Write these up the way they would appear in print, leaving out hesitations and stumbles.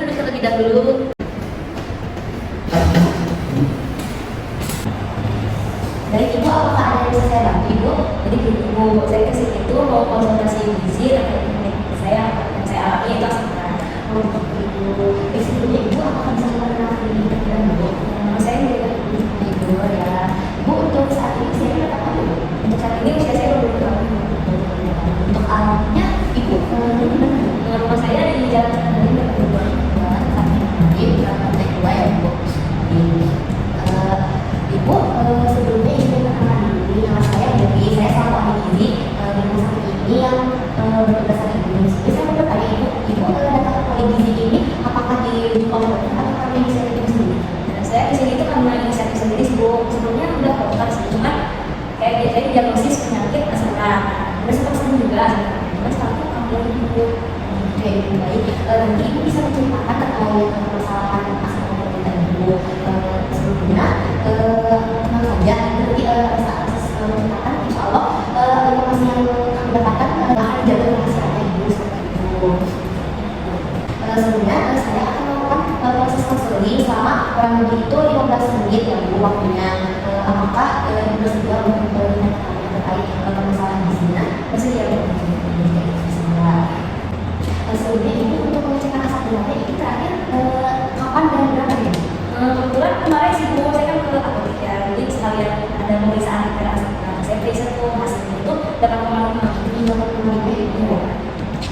duduk terlebih dahulu. Dari Ibu, apakah ada yang bisa saya bantu Ibu? Jadi Ibu, saya kesini itu mau konsultasi gizi terkait penyakit saya yang saya alami itu asam. Untuk Ibu, sebelumnya Ibu apakah bisa mengenal ini dan Ibu? Saya tidak Ibu ya. Ibu untuk saat ini saya berapa tahun Ibu? Untuk saat ini usia saya 20 tahun. Untuk alatnya Ibu, rumah saya di Jalan Santri Berkebutuhan di lantai 2 ya Ibu. Ibu, sebelumnya Ibu perkenalkan diri, nama saya Dewi, saya selaku ahli gizi di rumah sakit ini yang bertugas di Ibu. Jadi saya mau bertanya Ibu datang ke ahli gizi ini apakah di oleh dokter atau karena inisiatif sendiri? Saya kesini itu karena inisiatif sendiri Bu. Sebelumnya udah dokter sih, cuma kayak biasanya diagnosis penyakit asam urat. Terus sempat sembuh juga, cuma sekarang tuh kambuh Ibu. Oke, baik. Nanti Ibu bisa menceritakan terkait permasalahan asam urat dan Ibu sebelumnya. Saja nanti saat menceritakan insya Allah informasi yang kami dapatkan akan dijaga rahasianya Ibu seperti itu. Sebelumnya saya akan melakukan proses konseling selama kurang lebih itu 15 menit ya Bu waktunya. Apakah Ibu bersedia untuk bertanya terkait permasalahan gizinya? Bersedia Bu? Sebelumnya Ibu untuk mengecekkan asam uratnya itu terakhir kapan dan berapa ya? Kebetulan kemarin sih Bu, saya kan ke apotek ya, jadi sekalian ada pemeriksaan di asam urat. Saya periksa tuh hasilnya itu 8,5 Ibu.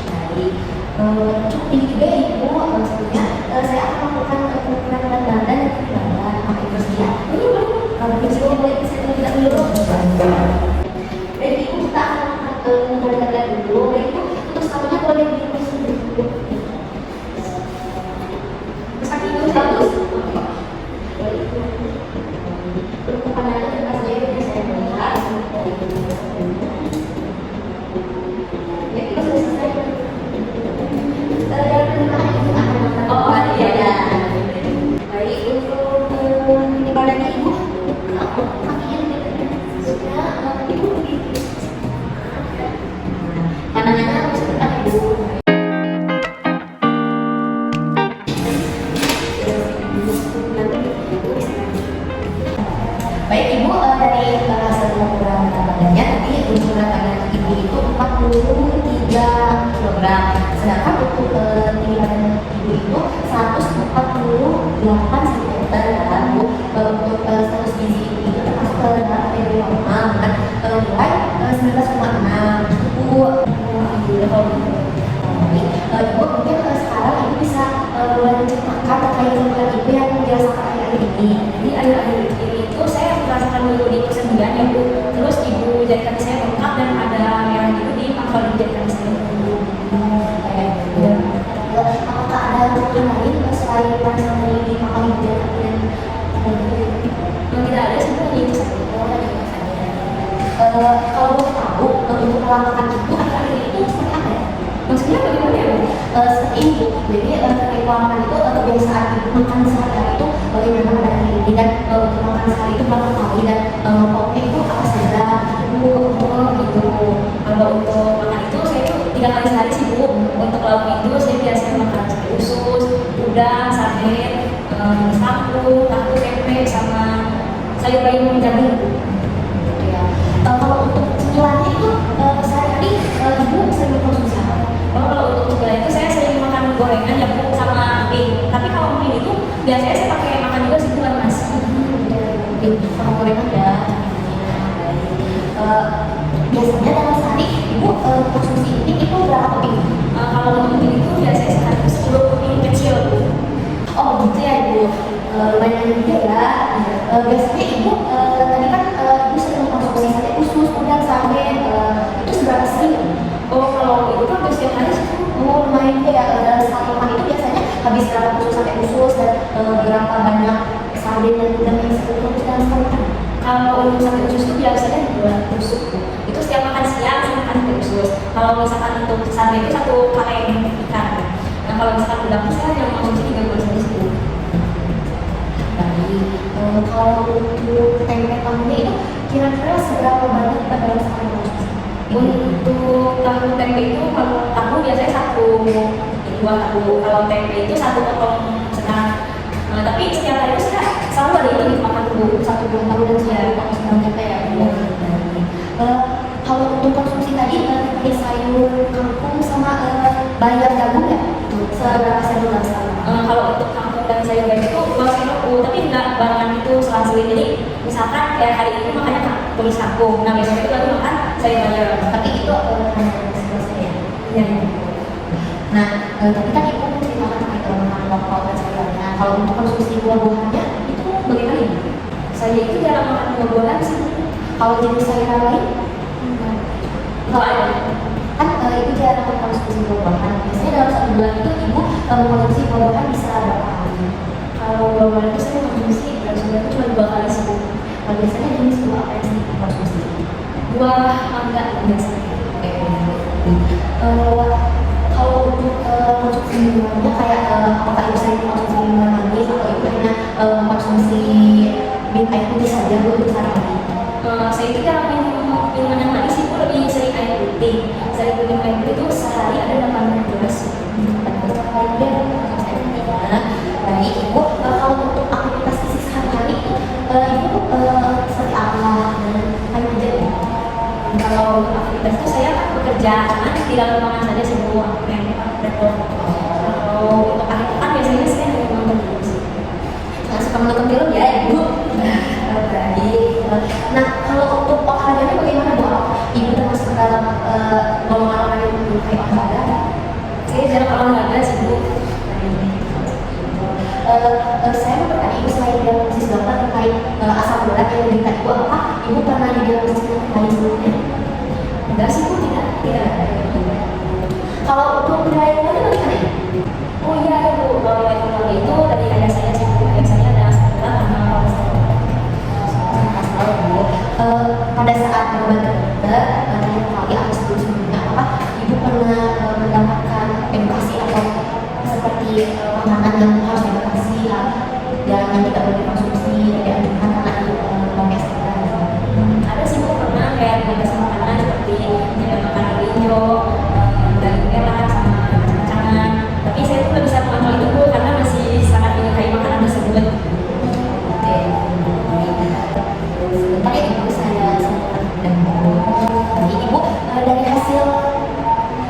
Baik, cukup tinggi juga ya Ibu. Sebelumnya saya akan melakukan pengukuran berat badan dan badan. Maka Ibu bersedia? Kalau bersedia boleh saya terlebih dahulu. Baik Ibu, kita akan melakukan berat badan dulu. Baik Ibu, untuk satunya boleh diurus dulu. Sakit Ibu bagus. Baik Ibu, dari hasil pengukuran berat badannya tadi berat badan Ibu itu 43 kg. Sedangkan untuk tinggi badan Ibu itu 148 cm ya Bu. Untuk status gizi Ibu itu termasuk dalam kategori normal dengan nilai 19,6 Bu. Ibu mungkin sekarang Ibu bisa mulai menceritakan terkait keluhan Ibu yang dirasakan akhir-akhir ini. Jadi akhir-akhir ini itu saya merasakan dulu di kesembuhan ya Bu. Terus Ibu jari kaki saya bengkak dan ada merah gitu di pangkal jari kaki saya Bu. Apakah ada keluhan lain selain perasaan di pangkal jari kaki dan tidak ada sebenarnya itu saja. Kalau mau tahu untuk perawatan Ibu akhir-akhir itu seperti apa ya? Maksudnya bagaimana ya Bu? Seperti ini, jadi terkait perawatan itu kebiasaan Ibu makan sehari-hari itu bagaimana pada hari ini dan untuk makan sehari itu berapa kali dan pokoknya itu apa saja Bu? Gitu. Kalau untuk makan itu saya itu 3 kali sehari sih Bu. Untuk lauk itu saya biasanya makan sate usus, udang, sarden, sapu, tahu, tempe, sama sayur bayam jagung Bu. Gitu ya. Kalau untuk cemilannya itu sehari-hari Ibu sering mengkonsumsi apa? Kalau untuk cemilan itu saya sering makan gorengan ya Bu sama mie. Tapi kalau mie itu biasanya saya pakai makan juga sih bukan Mas. Sama gorengan ya. Biasanya dalam sehari Ibu konsumsi mie itu berapa keping? Kalau untuk mie itu biasanya sehari 10 keping kecil Bu. Oh gitu ya Ibu. Lumayan juga ya. Biasanya Ibu tadi kan Ibu sering mengkonsumsi sate usus, udang, sarden. Itu seberapa sering? Oh kalau itu kan setiap hari sih. Oh lumayan juga ya. Dalam satu makan itu biasanya habis berapa tusuk sate usus dan berapa banyak sarden dan udang yang sebelumnya dalam sekali makan? Kalau untuk sate usus itu biasanya 2 tusuk. Itu setiap makan siang saya makan sate usus. Kalau misalkan untuk sarden itu 1 kaleng ikan. Nah kalau misalkan udang saya yang mengkonsumsi 3 bulan saja sih. Baik. Kalau untuk tempe tahunya itu kira-kira seberapa banyak kita dalam sekali konsumsi? Untuk tahu tempe itu kalau tahu biasanya 1 ini 2 kartu. Kalau tempe itu 1 potong setengah. Tapi setiap hari itu saya selalu ada itu makan dulu 1 bulan tahu dan saya potong setengah tempe ya. Kalau untuk konsumsi tadi pakai sayur kangkung sama bayam jagung ya, seberapa sendok kalau untuk kangkung dan sayur bayam itu 2 sendok, tapi enggak barengan itu selang-seling. Jadi misalkan kayak hari ini makannya tumis kangkung, nah besok itu baru makan sayur bayam. Tapi itu hanya seterusnya ya. Ya. Nah, tapi kan ibu menceritakan terkait makanan lokal dan sayurnya. Kalau untuk konsumsi buah-buahannya itu bagaimana ya? Saya itu jarang makan buah-buahan sih. Kalau jenis sayuran lain, Kalau ada kan ibu jarang mengkonsumsi buah-buahan. Biasanya dalam 1 bulan itu ibu mengkonsumsi buah-buahan bisa berapa kali? kalau buah-buahan itu saya konsumsi dalam sebulan cuma 2 kali sih. Kalau biasanya jenis buah apa yang sering dikonsumsi? Buah mangga biasanya. Kalau untuk konsumsi minumannya kayak apakah ibu sering konsumsi minuman manis atau ibu hanya konsumsi minum air putih saja untuk sehari-hari? Saya itu jarang minum minuman yang manis, itu lebih sering air putih. Saya minum air putih itu sehari ada 8 gelas. Baik, ibu kalau untuk aktivitas fisik sehari-hari ibu seperti apa dan apa aja? Kalau untuk aktivitas itu saya bekerja karena di dalam ruangan saja semua yang repot. Kalau untuk akhir pekan biasanya saya hanya nonton film sih. Nah, suka menonton film ya ibu? Baik. Nah, kalau untuk olahraganya bagaimana bu? Ibu termasuk ke dalam golongan orang yang menyukai olahraga? Saya jarang olahraga sih bu. Saya mau bertanya ibu selain diagnosis dokter terkait asam urat yang diberikan ibu, apakah ibu pernah didiagnosis lain sebelumnya? Enggak sih bu, tidak. Kalau untuk riwayat keluarga bagaimana ya? Oh iya ada bu, kalau riwayat keluarga itu dari ayah saya sih bu. Ayah saya ada asam urat sama kolesterol. Pada saat berobat ke dokter, terakhir kali atau sebelumnya, apakah ibu pernah mendapatkan edukasi atau seperti makanan yang harus dibatasi dan yang tidak boleh dikonsumsi dan karena ibu kolesterol? Ada sih bu, pernah kayak dibatasi makanan seperti tidak makan hijau, daging merah sama kacang-kacangan. Tapi saya tuh nggak bisa mengontrol itu bu, karena masih sangat menyukai makanan tersebut. Sebentar ya ibu, saya dan ibu dari hasil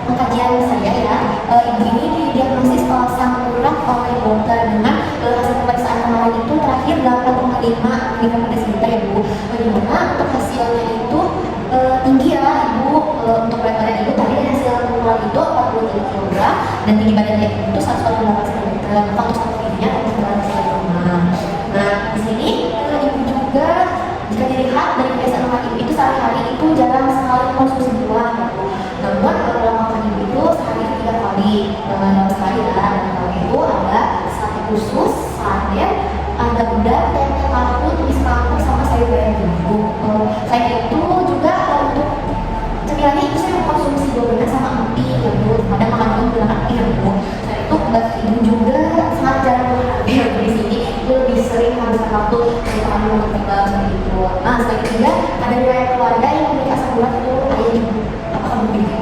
kajian saya ya, ibu ini didiagnosis asam urat oleh dokter dengan hasil pemeriksaan kemarin itu terakhir 8,5 mg per desiliter ya bu. Dimana untuk hasilnya itu tinggi ya ibu, untuk berat badan ibu tadi hasil pengukuran itu 43 kg dan tinggi badannya itu 148 cm. Maka untuk satu giginya 1,9 kg. Nah di sini ibu juga jika dilihat dari kebiasaan makan ibu itu sehari-hari itu jarang sekali konsumsi buah gitu. Namun kalau makan ibu itu sehari 3 kali, dalam sekali ya. Dan kalau itu ada sate khusus, sate, ada udang, tempe tahu, tumis kangkung sama sayur bayam jagung. Selain itu juga untuk cemilannya itu saya mengkonsumsi gorengan sama emping ya bu. Kadang makan itu menggunakan emping ya bu. Nah itu ibu juga sangat jarang olahraga di sini. Itu lebih sering habiskan waktu untuk untuk kembang seperti itu. Nah selain itu juga ada riwayat keluarga yang memiliki asam urat itu ayah ibu. Apakah begitu?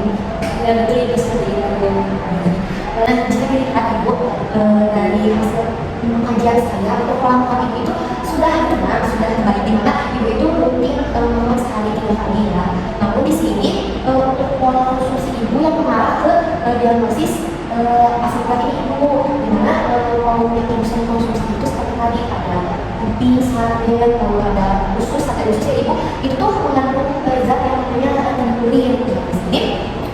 Ya betul itu seperti itu. Nah jika dilihat ibu dari hasil kajian saya untuk pola makan ibu itu sudah benar, sudah baik, di mana ibu itu rutin makan sehari 3 kali ya. Namun di sini untuk pola konsumsi ibu yang mengarah ke diagnosis asam urat ini ibu, di mana kalau yang ibu sering konsumsi itu seperti tadi ada emping, sate, lalu ada usus, sate usus ya ibu, itu tuh mengandung zat yang namanya tenturin. Di sini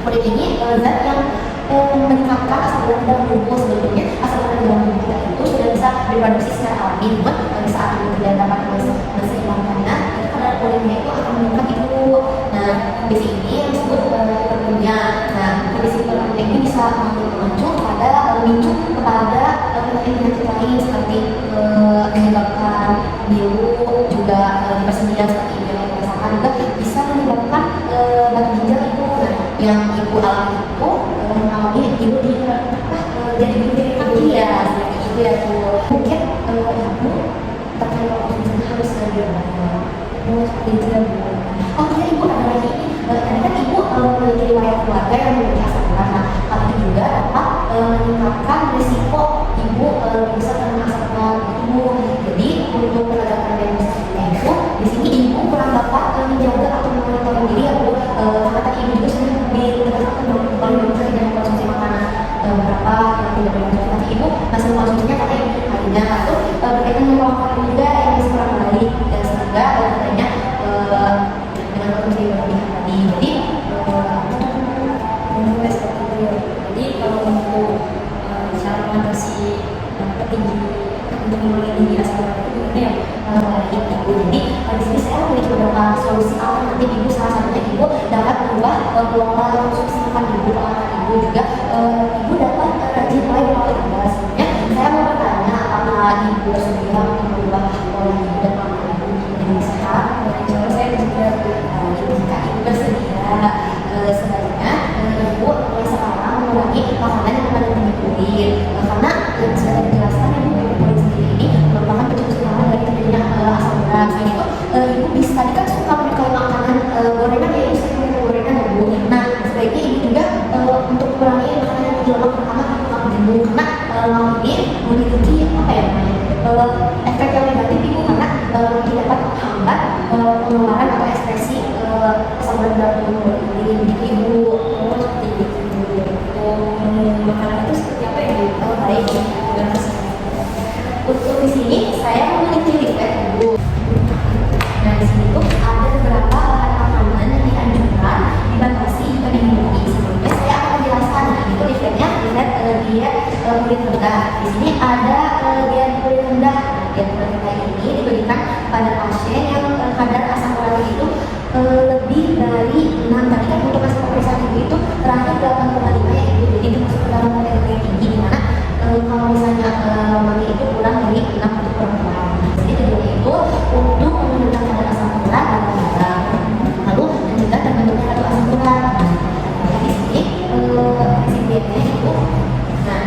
kemudian ini zat yang meningkatkan asam urat dalam tubuh. Sebetulnya asam urat dalam tubuh kita itu sudah bisa diproduksi secara alami, namun pada saat itu tidak dapat menseimbangkannya, itu kadar kolinnya itu akan meningkat ibu. Nah di sini yang disebut hipertonia. Nah kondisi hipertonia ini bisa memicu kepada penyakit lain seperti menyebabkan biru, juga hipersensitif seperti yang dirasakan, juga bisa menyebabkan batu ginjal ibu. Nah yang ibu alami itu mengalami ibu jadi ibu dari kaki ya, seperti itu ya bu. Mungkin ibu terkait konsumsi harus seperti itu ya bu. Oh iya ibu ada lagi ini, tadi kan ibu memiliki riwayat keluarga yang memiliki asam urat. Nah hal itu juga dapat meningkatkan kelola konsumsi makan ibu, anak ibu juga ibu dapat rajin mulai olahraga. Sebenarnya saya mau bertanya apakah ibu bersedia untuk merubah pola hidup dan makan ibu menjadi sehat? Insya Allah saya juga Jika ibu bersedia, sebaiknya ibu mulai sekarang mengurangi makanan yang mengandung minyak kulit, karena yang sudah dijelaskan ibu kulit sendiri ini merupakan pencetus utama dari terjadinya asam urat. Selain itu ibu bisa tadi kan suka menyukai makanan gorengan, ya ibu sering minum gorengan ya bu. Nah sebaiknya ibu juga untuk mengurangi makanan yang berlemak, pertama lemak jenuh, karena lemak ini memiliki apa ya namanya efek yang negatif ibu, karena dapat menghambat pengeluaran atau ekspresi asam urat dalam tubuh ini. Jadi ibu seperti itu. Makanan itu seperti apa ya? baik. Untuk di sini saya memiliki riwayat ibu. Nah di sini tuh ada beberapa bahan makanan yang dianjurkan dibatasi jika diminum. Sebelumnya saya akan menjelaskan. Nah itu riwayatnya diet kulit rendah. Di sini ada diet kulit rendah. Diet kulit rendah ini diberikan pada pasien yang kadar asam uratnya itu lebih dari 6. Tadi kan untuk hasil pemeriksaan ibu itu terakhir 8,5 ya ibu. Jadi itu masuk ke dalam kategori tinggi, dimana kalau misalnya normalnya itu kurang dari 6 untuk perempuan. Jadi tujuannya itu untuk menurunkan kadar asam urat pada kita, lalu mencegah terbentuknya kadar asam urat. Nah di sini prinsip dietnya itu, nah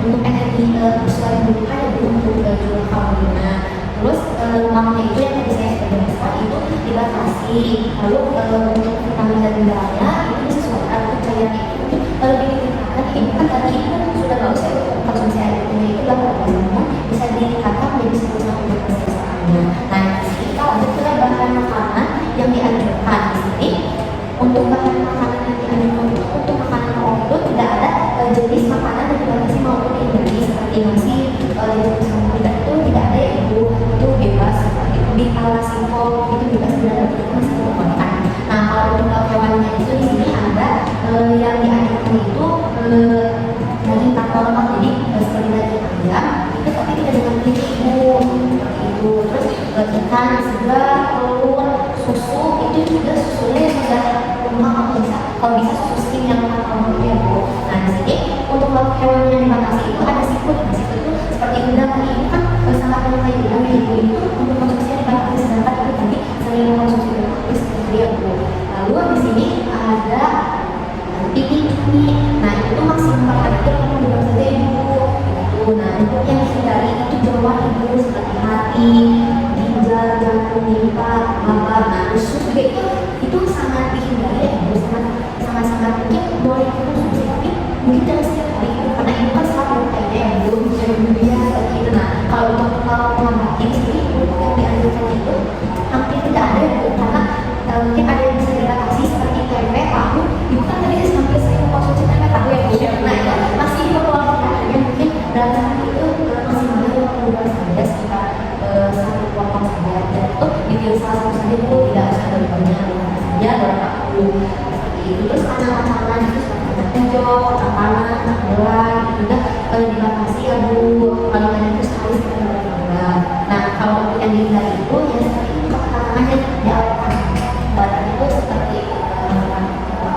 untuk energi sesuai kebutuhan ya untuk jumlah kalorinya. Terus lemaknya itu yang tadi saya sudah jelaskan itu dibatasi. Lalu untuk vitamin dan mineralnya itu disesuaikan. Untuk cairan itu lebih ditingkatkan. Ini kan tadi itu sudah bagus ya untuk konsumsi air putihnya itu 8, bisa ditingkatkan menjadi 10-20%. Nah di sini kita lanjut ke bahan makanan yang dianjurkan. Di sini untuk bahan makanan yang dianjurkan itu untuk makanan pokok itu tidak ada jenis makanan yang dibatasi maupun dihindari, seperti nasi yang disebutkan itu tidak ada ya ibu, itu bebas. Di ala simpel itu bebas, tidak ada kita masih diperbolehkan. Nah kalau untuk hewannya itu di sini ada yang dianjurkan itu daging tanpa lemak, jadi seperti daging ayam itu tapi tidak dengan kulit ibu seperti itu. Terus ikan, segar, telur, susu itu juga susunya yang sudah lemak, kalau bisa susu skim yang tanpa lemak itu ya bu. Nah di sini untuk hewan yang dibatasi itu ada seafood. Nah seafood itu seperti udang, ini kan sangat menyukai udang ya ibu, itu untuk konsumsinya dibatasi, sedangkan itu tadi sering mengkonsumsi udang itu seperti ya bu. Lalu di sini ada pipi. Nah itu maksimal hari itu kamu juga saja ibu itu. Nah untuk yang dihindari itu jerawat ibu, seperti hati, ginjal, jantung, limpa, mata. Nah usus juga itu sangat dihindari ya ibu, sangat mungkin boleh konsumsi tapi mungkin jangan setiap hari ibu, karena ibu kan sangat berkaitannya ya ibu, ya seperti itu. Nah kalau untuk mengobati ini untuk yang dianjurkan itu hampir tidak ada ya ibu, karena mungkin ada yang bisa dibatasi seperti tempe, tahu. Ibu kan tadi sampai sering mengkonsumsi tempe, tahu ya ibu. Nah itu masih berkeluarga, mungkin dalam hal itu masih ada yang mengubah saja sekitar 1 potong saja, dan itu dipilih salah satu saja ibu, tidak usah banyak saja berapa puluh seperti itu. Terus kacang-kacangan itu seperti kacang hijau, kacang tanah, kacang bola itu juga dibatasi ya bu, kalau ada itu sekali sekitar 2 Nah kalau untuk yang dihindari itu ya seperti itu, kacang-kacangan yang diawetkan badan itu seperti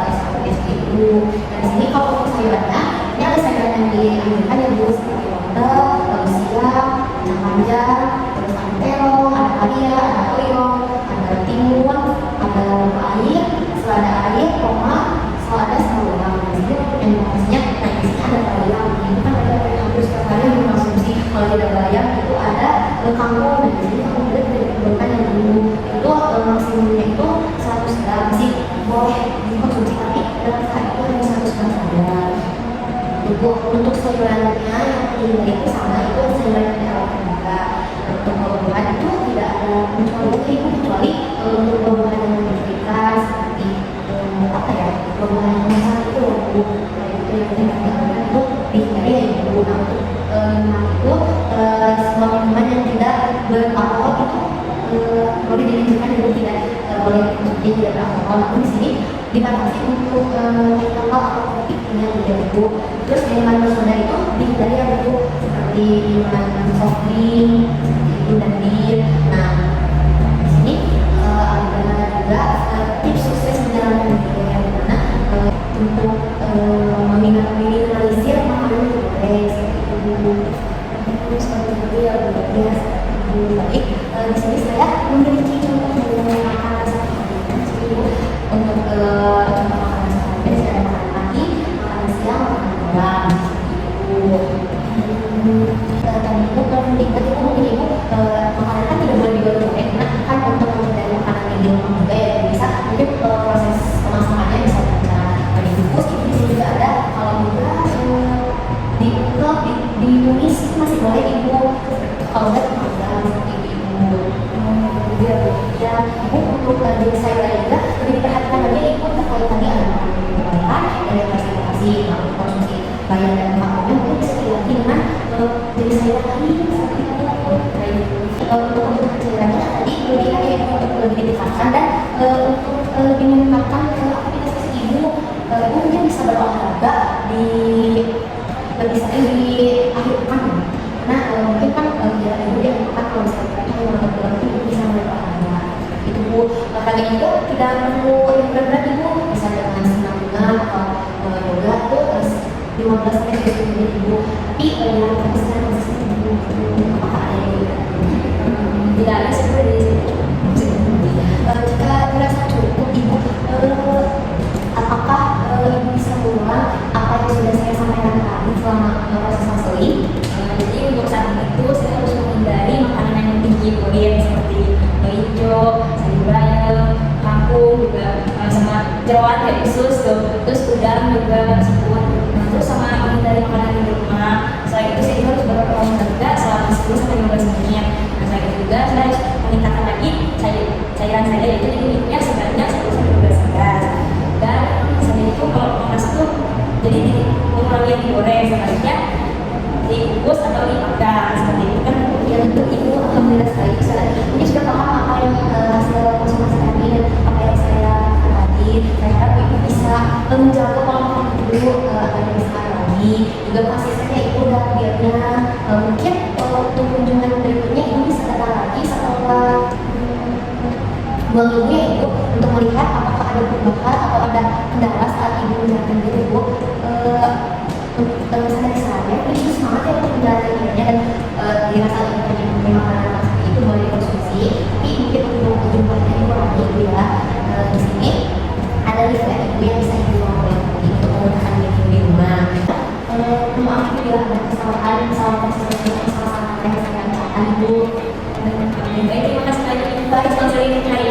seperti itu. Dan di sini kalau untuk sayurannya, ini ada sayuran yang dianjurkan yang dulu seperti wortel, lalu siam, kacang panjang, terus ada terong, ada kalia, ada oyong, ada timun, ada air, selada air, tomat, selada sama bawang. Di sini yang dibahasnya, nah di sini ada bayam. Ini kan ada hampir setiap hari yang dikonsumsi. Kalau tidak bayam itu ada kangkung. Dan di sini kangkung juga tidak diperbolehkan yang dulu. Itu maksimumnya itu 100 gram sih boleh dikonsumsi, tapi dalam saat itu hanya 100 gram saja. Untuk sayurannya yang dihindari itu sama, itu sayuran yang diawetkan juga. Untuk buah-buahan itu tidak ada kecuali untuk buah-buahan yang diberikan seperti apa ya, buah-buahan yang besar itu itu yang diberikan itu dihindari ya ibu. Nah untuk semua minuman yang tidak beralkohol itu boleh dilanjutkan dan tidak boleh konsumsi tidak beralkohol. Namun di sini dibatasi untuk alkohol atau kopi yang tidak ibu. Terus minuman bersoda itu dihindari ya ibu, seperti minuman soft drink itu dan bir. Nah di sini ada juga tips sukses menjalankan hidup yang mana seperti yang biasa. Baik, di sini saya memiliki contoh mengenai makanan seperti itu untuk makanan sehari saya ada makanan pagi, makanan siang, makanan malam itu. Tadi itu kalau diingat itu mungkin ibu makanan kan tidak boleh dibuat goreng karena kan untuk menghindari makanan yang di rumah juga ya bisa mungkin proses pemasakannya bisa dibungkus itu di sini juga ada kalau juga diungkep ditumis itu masih boleh ibu kalau enggak dipanggang seperti itu ya ibu untuk diri saya juga lebih diperhatikan lagi ibu terkait tadi ada makanan dari kasih konsumsi bayar dan makannya mungkin bisa dilatih dengan diri saya tadi seperti itu untuk kebutuhan cairannya tadi lebih lagi untuk lebih ditingkatkan dan untuk lebih meningkatkan ke aktivitas ibu ibu mungkin bisa berolahraga di lebih sering di akhir pekan karena mungkin kan jalan ibu yang pekan kalau misalnya yang bulan ibu bisa berolahraga itu bu olahraga juga tidak perlu yang berat-berat ibu bisa dengan senam atau yoga itu 15 sampai 20 menit ibu tapi yang konsisten ibu apakah ada yang tidak ada sebenarnya jika dirasa cukup ibu apakah ibu bisa mengulang apa yang sudah saya sampaikan tadi selama proses konseling? Jadi untuk saat itu saya harus menghindari makanan yang tinggi protein seperti hijau, sayur bayam, kangkung juga sama jeroan kayak usus terus udang juga seafood. Terus sama menghindari makanan di rumah. Selain itu saya harus berolahraga selama 10 sampai 15 menit. Nah, selain itu juga saya harus meningkatkan lagi cairan saya yaitu jadi minumnya sebanyak 10 sampai 12 gelas. Dan selain itu kalau panas itu jadi mengurangi yang digoreng sebaiknya dibungkus atau dipanggang seperti itu kan. Ya tentu ibu alhamdulillah sekali ini sudah paham apa yang hasil konsultasi tadi dan apa yang saya tadi. Saya harap ibu bisa menjaga pola makan ibu agar lebih sehat lagi. Juga konsistennya ibu dan biarnya mungkin untuk kunjungan berikutnya ibu bisa datang lagi setelah 2 minggu ya ibu untuk melihat apakah ada perubahan atau ada kendala saat ibu menjalankan diri ibu. Saya ibu semangat ya untuk menjalani dirinya dan dirasa ibu punya makanan seperti itu boleh dikonsumsi tapi mungkin untuk jumlahnya ibu lagi ibu ya di sini ada list ya ibu yang bisa ibu lakukan untuk memudahkan diri di rumah. Maaf ibu bila ada kesalahan seperti yang salah yang saya ucapkan ibu. Baik, terima kasih banyak untuk konseling hari